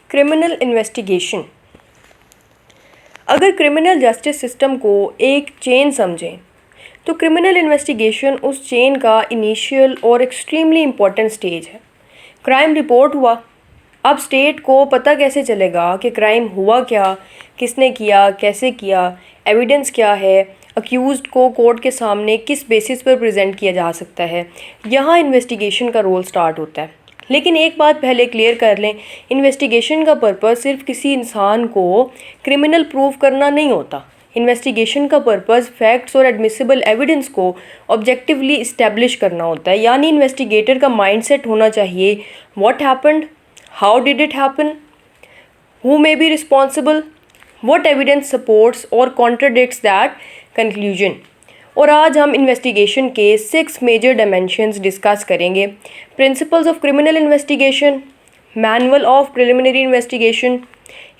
Criminal investigation. अगर criminal justice system को एक चेन समझें तो क्रिमिनल इन्वेस्टिगेशन उस चेन का इनिशियल और एक्सट्रीमली इम्पोर्टेंट स्टेज है। क्राइम रिपोर्ट हुआ, अब स्टेट को पता कैसे चलेगा कि क्राइम हुआ क्या, किसने किया, कैसे किया, एविडेंस क्या है, अक्यूज्ड को कोर्ट के सामने किस बेसिस पर प्रेजेंट किया जा सकता है। यहाँ इन्वेस्टिगेशन का रोल स्टार्ट होता है। लेकिन एक बात पहले क्लियर कर लें, इन्वेस्टिगेशन का पर्पस सिर्फ किसी इंसान को क्रिमिनल प्रूव करना नहीं होता। इन्वेस्टिगेशन का पर्पस फैक्ट्स और एडमिसिबल एविडेंस को ऑब्जेक्टिवली इस्टेब्लिश करना होता है। यानी इन्वेस्टिगेटर का माइंडसेट होना चाहिए, what happened, how did it happen, who may be responsible, what evidence supports और कॉन्ट्रडिक्ट्स दैट कंक्लूजन। और आज हम इन्वेस्टिगेशन के 6 मेजर डायमेंशंस डिस्कस करेंगे। Principles of criminal investigation, manual of preliminary investigation,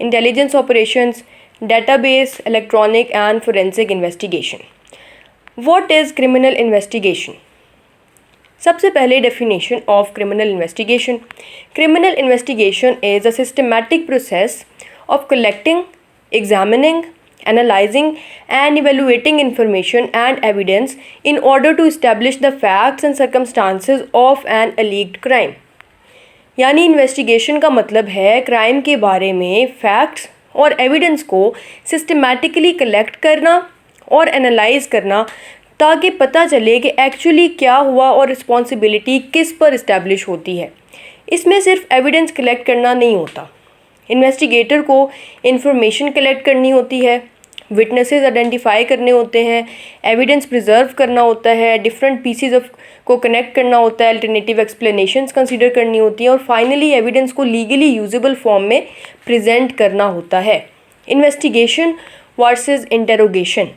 intelligence operations, database, electronic and forensic investigation. What is criminal investigation? सबसे पहले definition of criminal investigation. Criminal investigation is a systematic process of collecting, examining, analyzing and evaluating information and evidence in order to establish the facts and circumstances of an alleged crime। यानी investigation का मतलब है crime के बारे में facts और evidence को systematically collect करना और एनालाइज करना ताकि पता चले कि एक्चुअली क्या हुआ और रिस्पॉन्सिबिलिटी किस पर इस्टेब्लिश होती है। इसमें सिर्फ एविडेंस कलेक्ट करना नहीं होता, इन्वेस्टिगेटर को इंफॉर्मेशन कलेक्ट करनी होती है, विटनेसेस आइडेंटिफाई करने होते हैं, एविडेंस प्रिजर्व करना होता है, डिफरेंट पीसीज ऑफ को कनेक्ट करना होता है, अल्टरनेटिव एक्सप्लेनेशंस कंसीडर करनी होती हैं और फाइनली एविडेंस को लीगली यूजेबल फॉर्म में प्रेजेंट करना होता है। Investigation versus interrogation.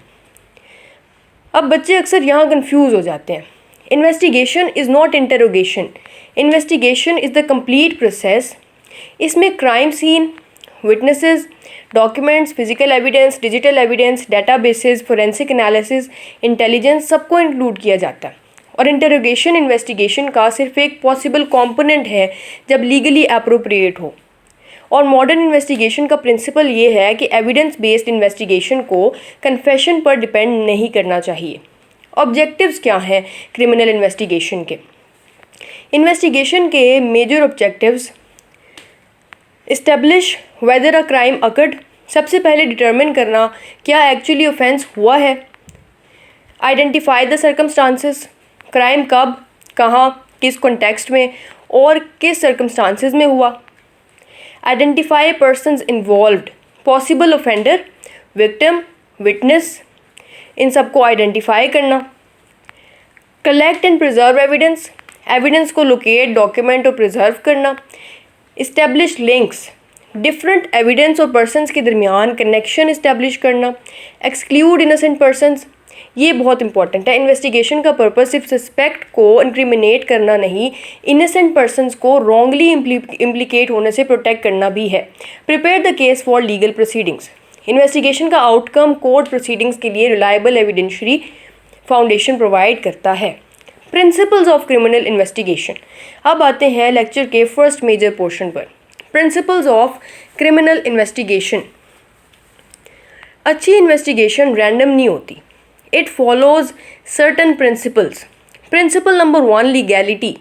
अब बच्चे अक्सर यहाँ कंफ्यूज हो जाते हैं। Investigation is not interrogation. Investigation is the complete process. इसमें crime scene, witnesses, documents, physical evidence, digital evidence, databases, forensic analysis, intelligence सबको इंक्लूड किया जाता है। और इंटरोगेशन इन्वेस्टिगेशन का सिर्फ एक पॉसिबल कंपोनेंट है जब लीगली अप्रोप्रिएट हो। और मॉडर्न इन्वेस्टिगेशन का प्रिंसिपल ये है कि एविडेंस बेस्ड इन्वेस्टिगेशन को कन्फेशन पर डिपेंड नहीं करना चाहिए। ऑब्जेक्टिव्स क्या हैं क्रिमिनल इन्वेस्टिगेशन के? इन्वेस्टिगेशन के major objectives: establish whether a crime occurred, सबसे पहले डिटरमिन करना क्या एक्चुअली ऑफेंस हुआ है। आइडेंटिफाई द सर्कमस्टांसेस, क्राइम कब, कहाँ, किस कॉन्टेक्स्ट में और किस सर्कमस्टांसेस में हुआ। Identify persons involved, possible offender, victim, witness, इन सबको आइडेंटिफाई करना। Collect and preserve evidence, evidence को लोकेट, डॉक्यूमेंट और प्रिजर्व करना। इस्टेब्लिश लिंक्स, डिफरेंट एविडेंस और पर्सनस के दरमियान कनेक्शन इस्टेब्लिश करना। एक्सक्लूड इनोसेंट पर्सनस, ये बहुत इंपॉर्टेंट है। इन्वेस्टिगेशन का पर्पस सिर्फ सस्पेक्ट को इनक्रिमिनेट करना नहीं, इनोसेंट पर्सनस को रॉन्गली इम्प्लीकेट होने से प्रोटेक्ट करना भी है। Prepare the case for legal proceedings, investigation का आउटकम कोर्ट प्रोसीडिंग्स के लिए रिलायबल एविडेंशियरी फाउंडेशन प्रोवाइड करता है। Principles of criminal investigation. अब आते हैं लेक्चर के फर्स्ट मेजर पोर्शन पर, प्रिंसिपल्स ऑफ क्रिमिनल इन्वेस्टिगेशन। अच्छी इन्वेस्टिगेशन रैंडम नहीं होती, it follows certain principles. Principle number 1, legality.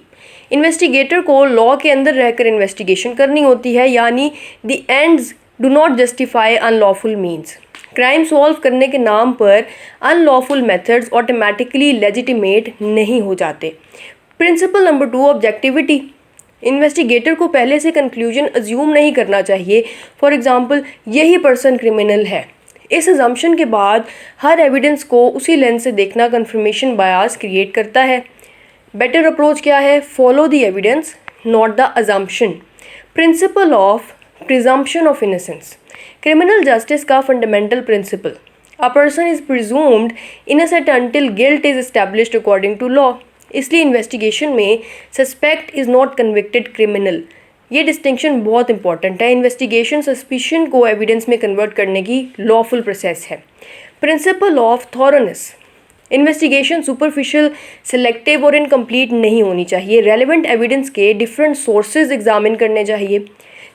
Investigator को लॉ के अंदर रहकर इन्वेस्टिगेशन करनी होती है, यानी the ends do not justify unlawful means. Crime solve करने के नाम पर अनलॉफुल मेथड्स ऑटोमेटिकली लेजिटिमेट नहीं हो जाते। Principle number 2, objectivity. इन्वेस्टिगेटर को पहले से कंक्लूजन अज्यूम नहीं करना चाहिए, फॉर एग्जांपल यही पर्सन क्रिमिनल है। इस अजम्पशन के बाद हर एविडेंस को उसी लेंस से देखना कन्फर्मेशन बायस क्रिएट करता है। बेटर अप्रोच क्या है? Follow the evidence, not the assumption. Principle of presumption of innocence. Criminal justice का fundamental principle, a person is presumed innocent until guilt is established according to law. इसलिए investigation में suspect is not convicted criminal, ये distinction बहुत important है। Investigation suspicion को evidence में convert करने की लॉफुल प्रोसेस है। Principle of thoroughness. Investigation superficial, selective और इनकम्प्लीट नहीं होनी चाहिए। रेलेवेंट एविडेंस के डिफरेंट सोर्सेज एग्जामिन करने चाहिए,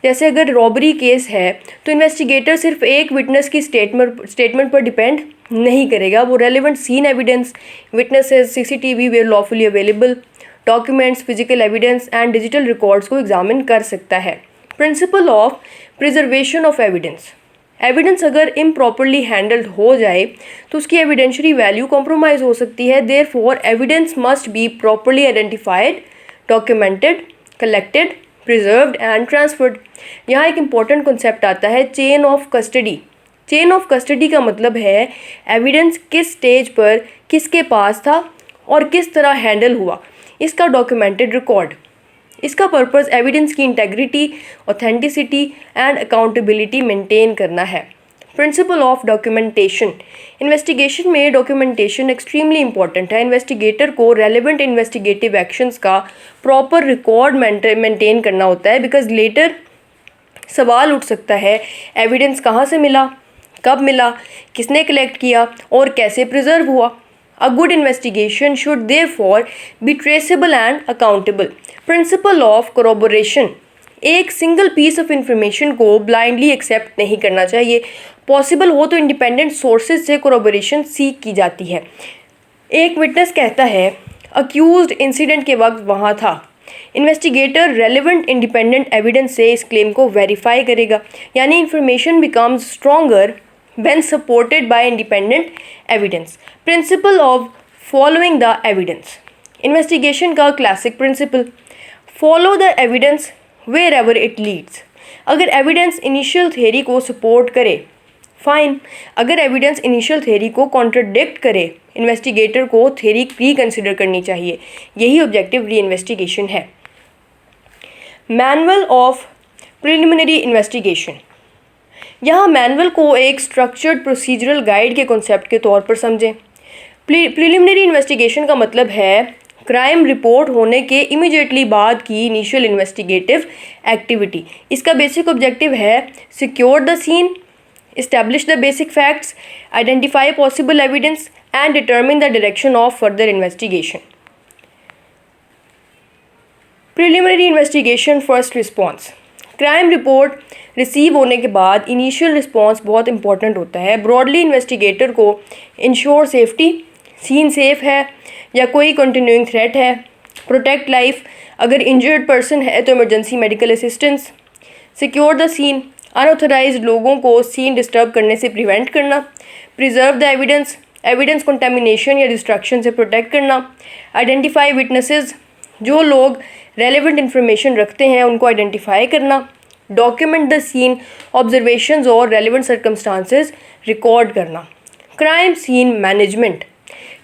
जैसे अगर रॉबरी केस है तो इन्वेस्टिगेटर सिर्फ एक विटनेस की स्टेटमेंट पर डिपेंड नहीं करेगा, वो relevant scene evidence, witnesses, CCTV where lawfully available, documents, physical evidence and digital records को एग्जामिन कर सकता है। Principle of preservation of evidence, evidence अगर इम्प्रॉपरली हैंडल्ड हो जाए तो उसकी एविडेंशियरी वैल्यू कॉम्प्रोमाइज़ हो सकती है। Therefore evidence must be properly identified, documented, collected, preserved and transferred. यहाँ एक इम्पॉर्टेंट कॉन्सेप्ट आता है chain of custody. Chain of custody का मतलब है एविडेंस किस स्टेज पर किसके पास था और किस तरह हैंडल हुआ, इसका डॉक्यूमेंटेड रिकॉर्ड। इसका पर्पस एविडेंस की integrity, authenticity and accountability maintain करना है। प्रिंसिपल ऑफ डॉक्यूमेंटेशन, इन्वेस्टिगेशन में डॉक्यूमेंटेशन एक्सट्रीमली इंपॉर्टेंट है। इन्वेस्टिगेटर को रेलेवेंट इन्वेस्टिगेटिव एक्शंस का प्रॉपर रिकॉर्ड मेंटेन करना होता है, बिकॉज लेटर सवाल उठ सकता है एविडेंस कहाँ से मिला, कब मिला, किसने कलेक्ट किया और कैसे प्रिजर्व हुआ। A good investigation should therefore be traceable and accountable. Principle of corroboration, एक सिंगल पीस ऑफ इंफॉर्मेशन को ब्लाइंडली एक्सेप्ट नहीं करना चाहिए। पॉसिबल हो तो इंडिपेंडेंट सोर्सेज से कोरोबोरेशन सीख की जाती है। एक विटनेस कहता है अक्यूज्ड इंसिडेंट के वक्त वहाँ था, इन्वेस्टिगेटर रेलेवेंट इंडिपेंडेंट एविडेंस से इस क्लेम को वेरीफाई करेगा, यानी information becomes stronger when supported by independent evidence. Principle of following the evidence, investigation का classic principle, follow the evidence wherever it leads. अगर evidence initial theory को support करे fine, अगर एविडेंस इनिशियल थ्योरी को contradict करे investigator को theory reconsider करनी चाहिए। यही ऑब्जेक्टिव री इन्वेस्टिगेशन है। मैनुअल ऑफ प्रिलिमिनरी इन्वेस्टिगेशन, यहाँ मैनुअल को एक स्ट्रक्चर्ड प्रोसीजरल गाइड के कॉन्सेप्ट के तौर पर समझें। प्रिलिमिनरी इन्वेस्टिगेशन का मतलब है क्राइम रिपोर्ट होने के इमीडिएटली बाद की इनिशियल इन्वेस्टिगेटिव एक्टिविटी। इसका बेसिक ऑब्जेक्टिव है secure the scene, establish the basic facts, identify possible evidence and determine the direction of further investigation. Preliminary investigation first response, crime report receive होने के बाद initial response बहुत important होता है। Broadly investigator को ensure safety, scene safe है या कोई कंटिन्यूइंग थ्रेट है, प्रोटेक्ट लाइफ, अगर इंजर्ड पर्सन है तो emergency medical assistance, secure the scene, unauthorised लोगों को सीन डिस्टर्ब करने से प्रिवेंट करना, preserve the evidence, evidence contamination या डिस्ट्रक्शन से प्रोटेक्ट करना, आइडेंटिफाई विटनेसेस, जो लोग रेलेवेंट इन्फॉर्मेशन रखते हैं उनको आइडेंटिफाई करना, डॉक्यूमेंट द सीन, ऑब्जर्वेशंस और रेलेवेंट सर्कमस्टांसेस रिकॉर्ड करना। Crime scene management,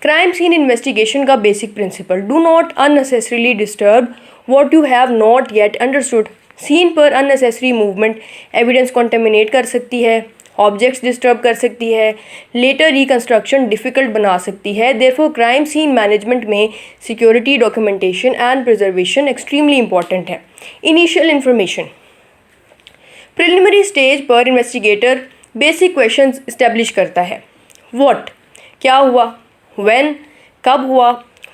crime scene investigation का basic principle, do not unnecessarily disturb what you have not yet understood. Scene पर अननेसेसरी मूवमेंट एविडेंस कॉन्टेमिनेट कर सकती है, objects disturb कर सकती है, लेटर रिकंस्ट्रक्शन डिफ़िकल्ट बना सकती है। देयरफॉर क्राइम सीन मैनेजमेंट में security, documentation and preservation extremely important है। इनिशियल इन्फॉर्मेशन, प्रिलिमिनरी स्टेज पर इन्वेस्टिगेटर बेसिक क्वेश्चंस इस्टेब्लिश करता है। व्हाट, क्या हुआ, व्हेन, कब हुआ,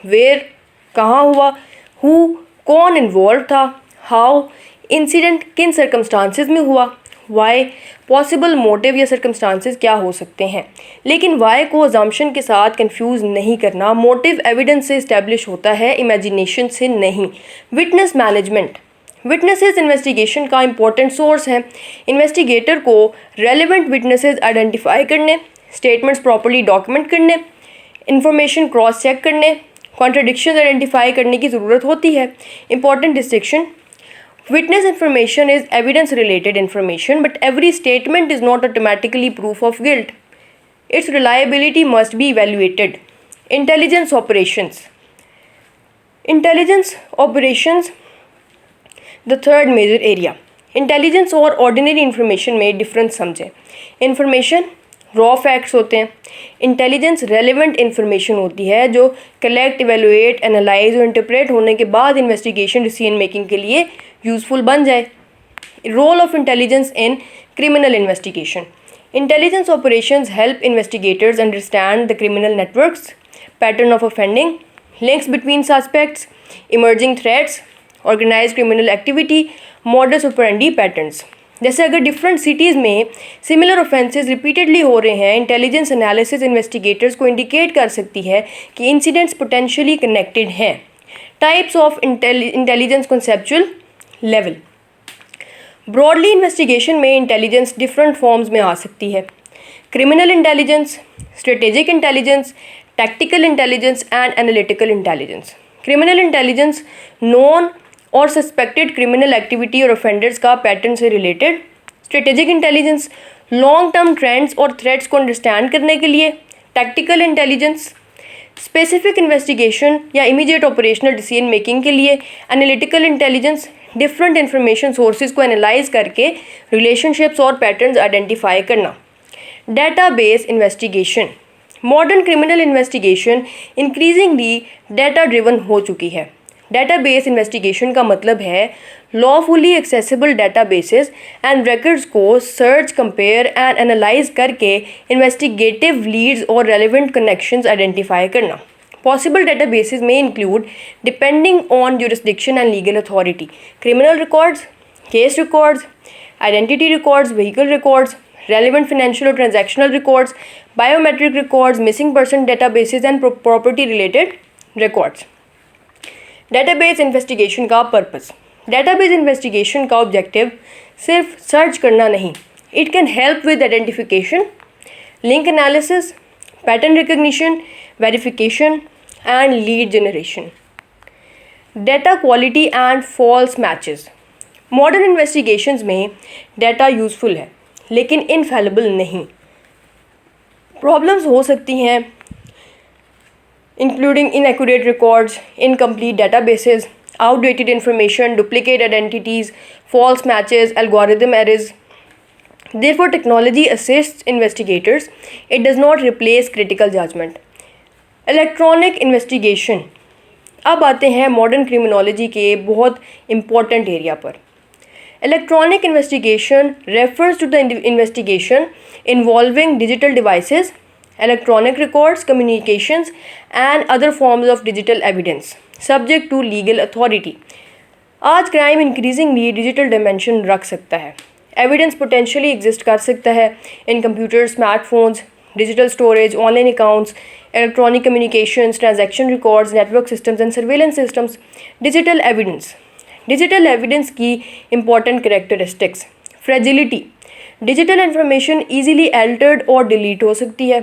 वेयर, कहाँ हुआ, हु, कौन इन्वॉल्व था, हाउ, इंसिडेंट किन सर्कमस्टांसेस में हुआ, वाई, पॉसिबल मोटिव या सर्कमस्टांसेस क्या हो सकते हैं। लेकिन वाई को अजम्पशन के साथ कंफ्यूज नहीं करना, मोटिव एविडेंस से इस्टेब्लिश होता है, इमेजिनेशन से नहीं। विटनेस मैनेजमेंट, विटनेसेस इन्वेस्टिगेशन का इंपॉर्टेंट सोर्स है। इन्वेस्टिगेटर को रेलेवेंट विटनेसेस आइडेंटिफाई करने, स्टेटमेंट्स प्रॉपर्ली डॉक्यूमेंट करने, इंफॉर्मेशन क्रॉस चेक करने, कॉन्ट्रडिक्शन आइडेंटिफाई करने की ज़रूरत होती है। Important distinction, witness information is evidence related information, but every statement is not automatically proof of guilt. Its reliability must be evaluated. Intelligence operations, intelligence operations, the third major area. Intelligence और ordinary information में difference समझें। Information raw facts होते हैं, intelligence relevant information होती है जो collect, evaluate, analyse और interpret होने के बाद इन्वेस्टिगेशन डिसीजन मेकिंग के लिए यूजफुल बन जाए। Role of intelligence in criminal investigation, intelligence operations help investigators understand the criminal networks, pattern of offending, links between suspects, emerging threats, organized criminal activity, modus operandi patterns. जैसे अगर different cities में similar offences repeatedly हो रहे हैं, intelligence analysis investigators को indicate कर सकती है कि इंसिडेंट्स पोटेंशियली कनेक्टेड हैं। Types of intelligence conceptual level. Broadly investigation में इंटेलिजेंस डिफरेंट फॉर्म्स में आ सकती है। Criminal intelligence, strategic intelligence, tactical intelligence and analytical intelligence. Criminal intelligence non और सस्पेक्टेड क्रिमिनल एक्टिविटी और ऑफेंडर्स का पैटर्न से related. Strategic intelligence long term trends और थ्रेट्स को अंडरस्टैंड करने के लिए। टैक्टिकल इंटेलिजेंस स्पेसिफिक इन्वेस्टिगेशन या इमीडिएट ऑपरेशनल डिसीजन मेकिंग के लिए। Analytical intelligence different information sources को एनालाइज करके रिलेशनशिप्स और पैटर्न्स आइडेंटिफाई करना। Database investigation. Modern criminal investigation increasingly data driven हो चुकी है। डेटाबेस इन्वेस्टिगेशन का मतलब है lawfully accessible databases and records को सर्च, कंपेयर एंड एनालाइज करके इन्वेस्टिगेटिव लीड्स और रेलेवेंट कनेक्शंस आइडेंटिफाई करना। Possible databases may include, depending on jurisdiction and legal authority, criminal records, case records, identity records, vehicle records, relevant financial or transactional records, biometric records, missing person databases and property related records. Database investigation का purpose. Database investigation का objective सिर्फ search करना नहीं, it can help with identification, link analysis, pattern recognition, verification and lead generation. Data quality and false matches. Modern investigations में data useful है लेकिन infallible नहीं। Problems हो सकती हैं including inaccurate records, incomplete databases, outdated information, duplicate identities, false matches, algorithm errors. Therefore, technology assists investigators. It does not replace critical judgment. Electronic investigation. अब आते हैं मॉडर्न क्रिमिनोलॉजी के बहुत इम्पॉर्टेंट एरिया पर। Electronic investigation refers to the investigation involving digital devices, electronic records, communications and other forms of digital evidence subject to legal authority. आज crime increasingly digital dimension रख सकता है। एविडेंस पोटेंशियली एग्जिस्ट कर सकता है in computer, smartphones, digital storage, online accounts, electronic communications, transaction records, network systems and surveillance systems. Digital evidence. Digital evidence की important characteristics. Fragility. Digital information easily altered और delete हो सकती है।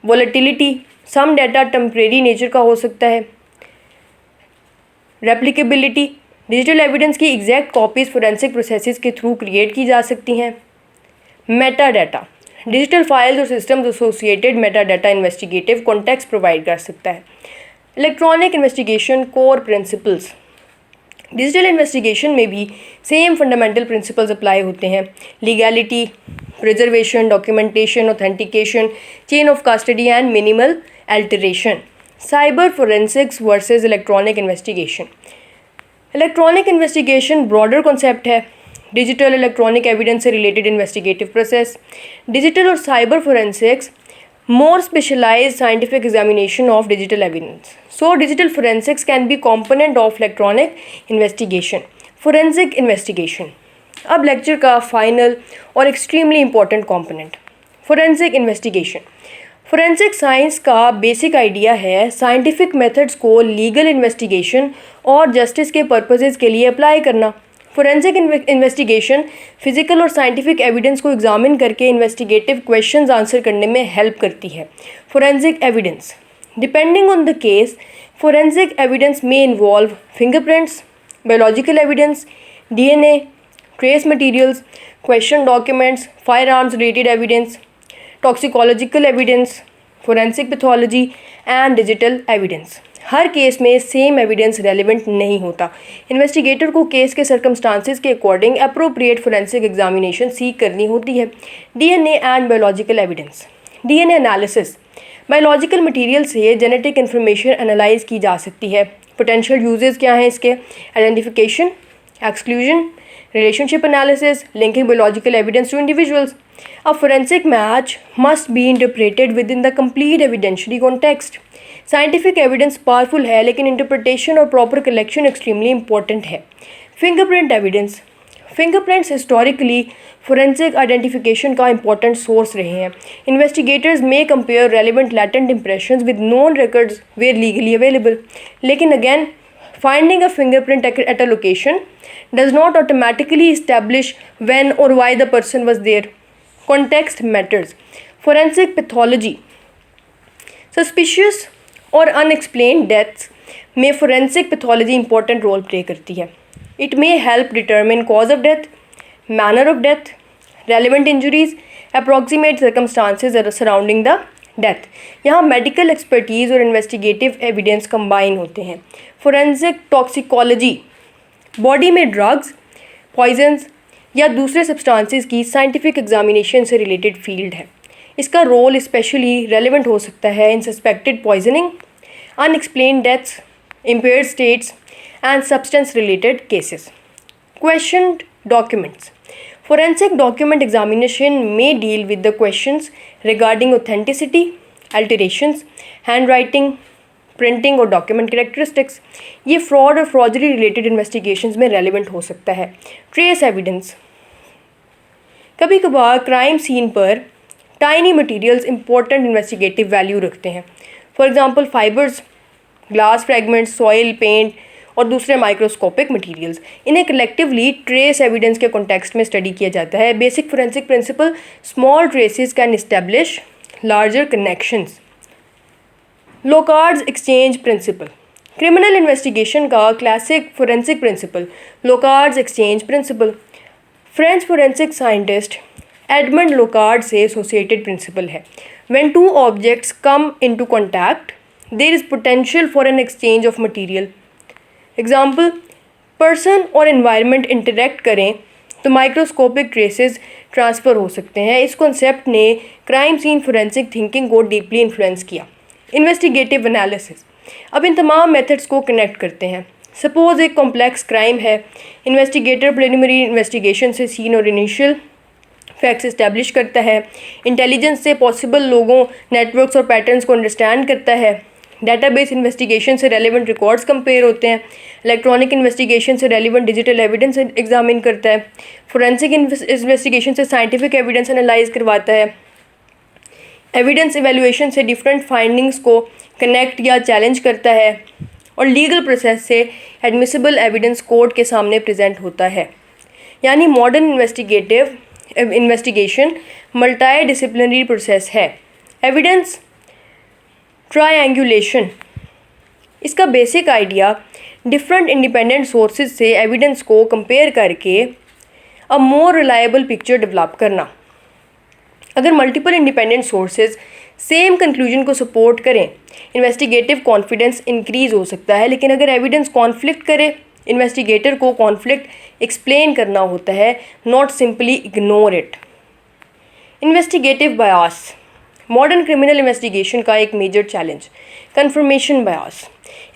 Volatility. Some data temporary nature का हो सकता है। Replicability. Digital evidence की एग्जैक्ट कॉपीज़ फोरेंसिक प्रोसेसेस के थ्रू क्रिएट की जा सकती हैं। Meta data. डिजिटल फाइल्स और systems associated Meta data investigative context provide कर सकता है। Electronic investigation core principles. Digital investigation में भी सेम फंडामेंटल प्रिंसिपल्स अप्लाई होते हैं। Legality, preservation, documentation, authentication, chain of custody and minimal alteration. Cyber forensics versus electronic investigation. Electronic investigation broader concept है। Digital electronic evidence से related investigative process. Digital और cyber forensics more specialized scientific examination of digital evidence. So digital forensics can be component of electronic investigation. Forensic investigation. अब lecture का final और extremely important component, forensic investigation. Forensic science का basic idea है scientific methods को legal investigation और justice के purposes के लिए अप्लाई करना। फोरेंसिक इन्वेस्टिगेशन फिजिकल और साइंटिफिक एविडेंस को एग्जामिन करके इन्वेस्टिगेटिव क्वेश्चंस आंसर करने में हेल्प करती है। Forensic evidence. Depending on the case, forensic evidence में involve fingerprints, biological evidence, DNA, trace materials, question documents, firearms related evidence, toxicological evidence, forensic pathology and digital evidence. Her case में same evidence relevant नहीं होता। Investigator को case के circumstances के according appropriate forensic examination सीख करनी होती है। DNA and biological evidence. DNA analysis. Biological material से जेनेटिक इन्फॉर्मेशन एनालाइज की जा सकती है। पोटेंशियल यूजेस क्या हैं इसके? Identification, exclusion, relationship analysis, linking biological evidence to individuals. A forensic match must be interpreted within the complete evidentiary context. Scientific evidence powerful है लेकिन इंटरप्रिटेशन और प्रॉपर कलेक्शन एक्सट्रीमली इंपॉर्टेंट है। Fingerprint evidence. Fingerprints historically forensic identification का important source रहे हैं। Investigators में compare relevant latent impressions with known records where legally available. लेकिन again, finding a fingerprint at a location does not automatically establish when or why the person was there. Context matters. Forensic pathology. Suspicious और unexplained deaths में forensic pathology important role play करती है. It may help determine cause of death, manner of death, relevant injuries, approximate circumstances surrounding the death. यहाँ medical expertise और investigative evidence combine होते हैं। Forensic toxicology body में drugs, poisons या दूसरे substances की साइंटिफिक एग्जामिनेशन से रिलेटेड फील्ड है। इसका रोल स्पेशली रेलेवेंट हो सकता है in suspected poisoning, unexplained deaths, impaired states and substance related cases. Questioned documents. Forensic document examination may deal with the questions regarding authenticity, alterations, handwriting, printing और document characteristics. ये fraud और forgery related investigations में relevant हो सकता है. Trace evidence. कभी कभार क्राइम सीन पर tiny materials important investigative value रखते हैं। For example fibres, glass fragments, soil, paint और दूसरे माइक्रोस्कोपिक मटेरियल्स। इन्हें कलेक्टिवली ट्रेस एविडेंस के कॉन्टेक्स्ट में स्टडी किया जाता है। Basic forensic principle, small traces can establish larger connections. Locard's exchange principle. Criminal investigation का classic forensic principle Locard's exchange principle French forensic scientist Edmond Locard से associated principle है। When two objects come into contact there is potential for an exchange of material. Example, person और environment interact करें तो microscopic traces transfer हो सकते हैं। इस concept ने क्राइम सीन फोरेंसिक थिंकिंग को डीपली इन्फ्लुएंस किया। Investigative analysis. अब इन तमाम मेथड्स को कनेक्ट करते हैं। सपोज एक कॉम्प्लेक्स क्राइम है, इन्वेस्टिगेटर प्रिलिमिनरी इन्वेस्टिगेशन से सीन और इनिशियल फैक्ट्स इस्टेब्लिश करता है। इंटेलिजेंस से पॉसिबल लोगों, नेटवर्क्स और पैटर्न्स को अंडरस्टैंड करता है। डेटाबेस इन्वेस्टिगेशन से रेलेवेंट रिकॉर्ड्स कंपेयर होते हैं। इलेक्ट्रॉनिक इन्वेस्टिगेशन से रेलेवेंट डिजिटल एविडेंस एग्जामिन करता है। फोरेंसिक इन्वेस्टिगेशन से साइंटिफिक एविडेंस एनालाइज करवाता है। एविडेंस इवेल्युएशन से डिफरेंट फाइंडिंग्स को कनेक्ट या चैलेंज करता है। और लीगल प्रोसेस से एडमिसिबल एविडेंस कोर्ट के सामने प्रेजेंट होता है। यानी modern investigation multi disciplinary process है। Evidence triangulation. इसका basic idea different independent sources से एविडेंस को कंपेयर करके अ मोर रिलायबल पिक्चर डेवलप करना। अगर multiple independent sources same conclusion को सपोर्ट करें, इन्वेस्टिगेटिव कॉन्फिडेंस इंक्रीज हो सकता है। लेकिन अगर एविडेंस कॉन्फ्लिक्ट करे, इन्वेस्टिगेटर को कॉन्फ्लिक्ट एक्सप्लेन करना होता है, not simply ignore it. Investigative bias. Modern criminal investigation का एक मेजर चैलेंज कन्फर्मेशन बायस।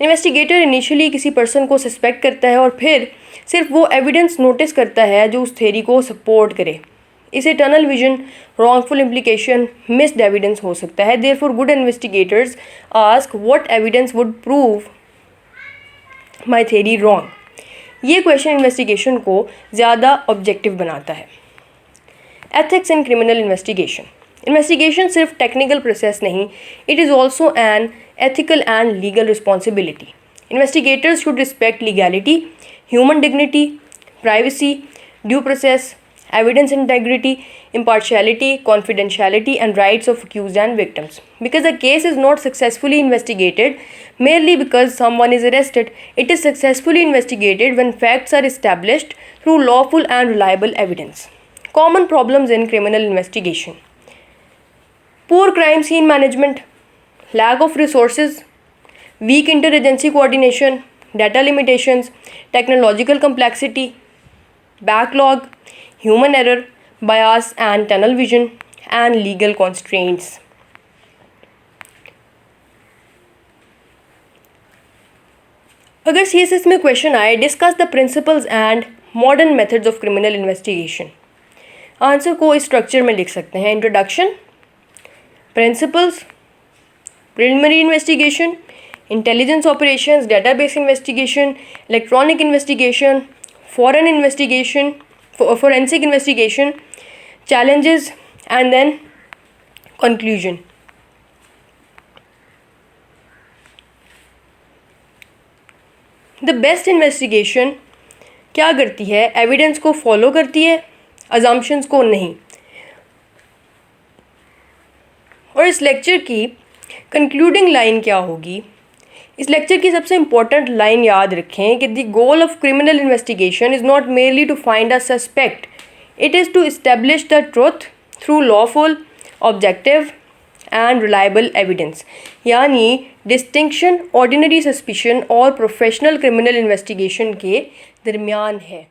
इन्वेस्टिगेटर इनिशियली किसी पर्सन को सस्पेक्ट करता है और फिर सिर्फ वो एविडेंस नोटिस करता है जो उस थ्योरी को सपोर्ट करे। इसे tunnel vision, wrongful implication, missed evidence हो सकता है। Therefore good investigators ask what evidence would prove my theory wrong. ये क्वेश्चन इन्वेस्टिगेशन को ज़्यादा ऑब्जेक्टिव बनाता है। Ethics in criminal investigation. Investigation सिर्फ टेक्निकल प्रोसेस नहीं, it is also an ethical and legal responsibility. Investigators should respect legality, human dignity, privacy, due process, evidence integrity, impartiality, confidentiality and rights of accused and victims. Because a case is not successfully investigated merely because someone is arrested, it is successfully investigated when facts are established through lawful and reliable evidence. Common problems in criminal investigation. Poor crime scene management, lack of resources, weak interagency coordination, data limitations, technological complexity, backlog, human error, bias and tunnel vision, and legal constraints. अगर CSS में question आए, discuss the principles and modern methods of criminal investigation, answer को इस structure में लिख सकते हैं। Introduction, principles, preliminary investigation, intelligence operations, database investigation, electronic investigation, forensic investigation, challenges, and then conclusion. The best investigation क्या करती है? एविडेंस को फॉलो करती है, अजम्पशंस को नहीं। और इस लेक्चर की कंक्लूडिंग लाइन क्या होगी? इस लेक्चर की सबसे इम्पोर्टेंट लाइन याद रखें कि the goal of criminal investigation is not merely to find a suspect, it is to establish the truth through lawful, objective and reliable evidence. यानी डिस्टिंक्शन ऑर्डिनरी सस्पिशन और प्रोफेशनल क्रिमिनल इन्वेस्टिगेशन के दरमियान है।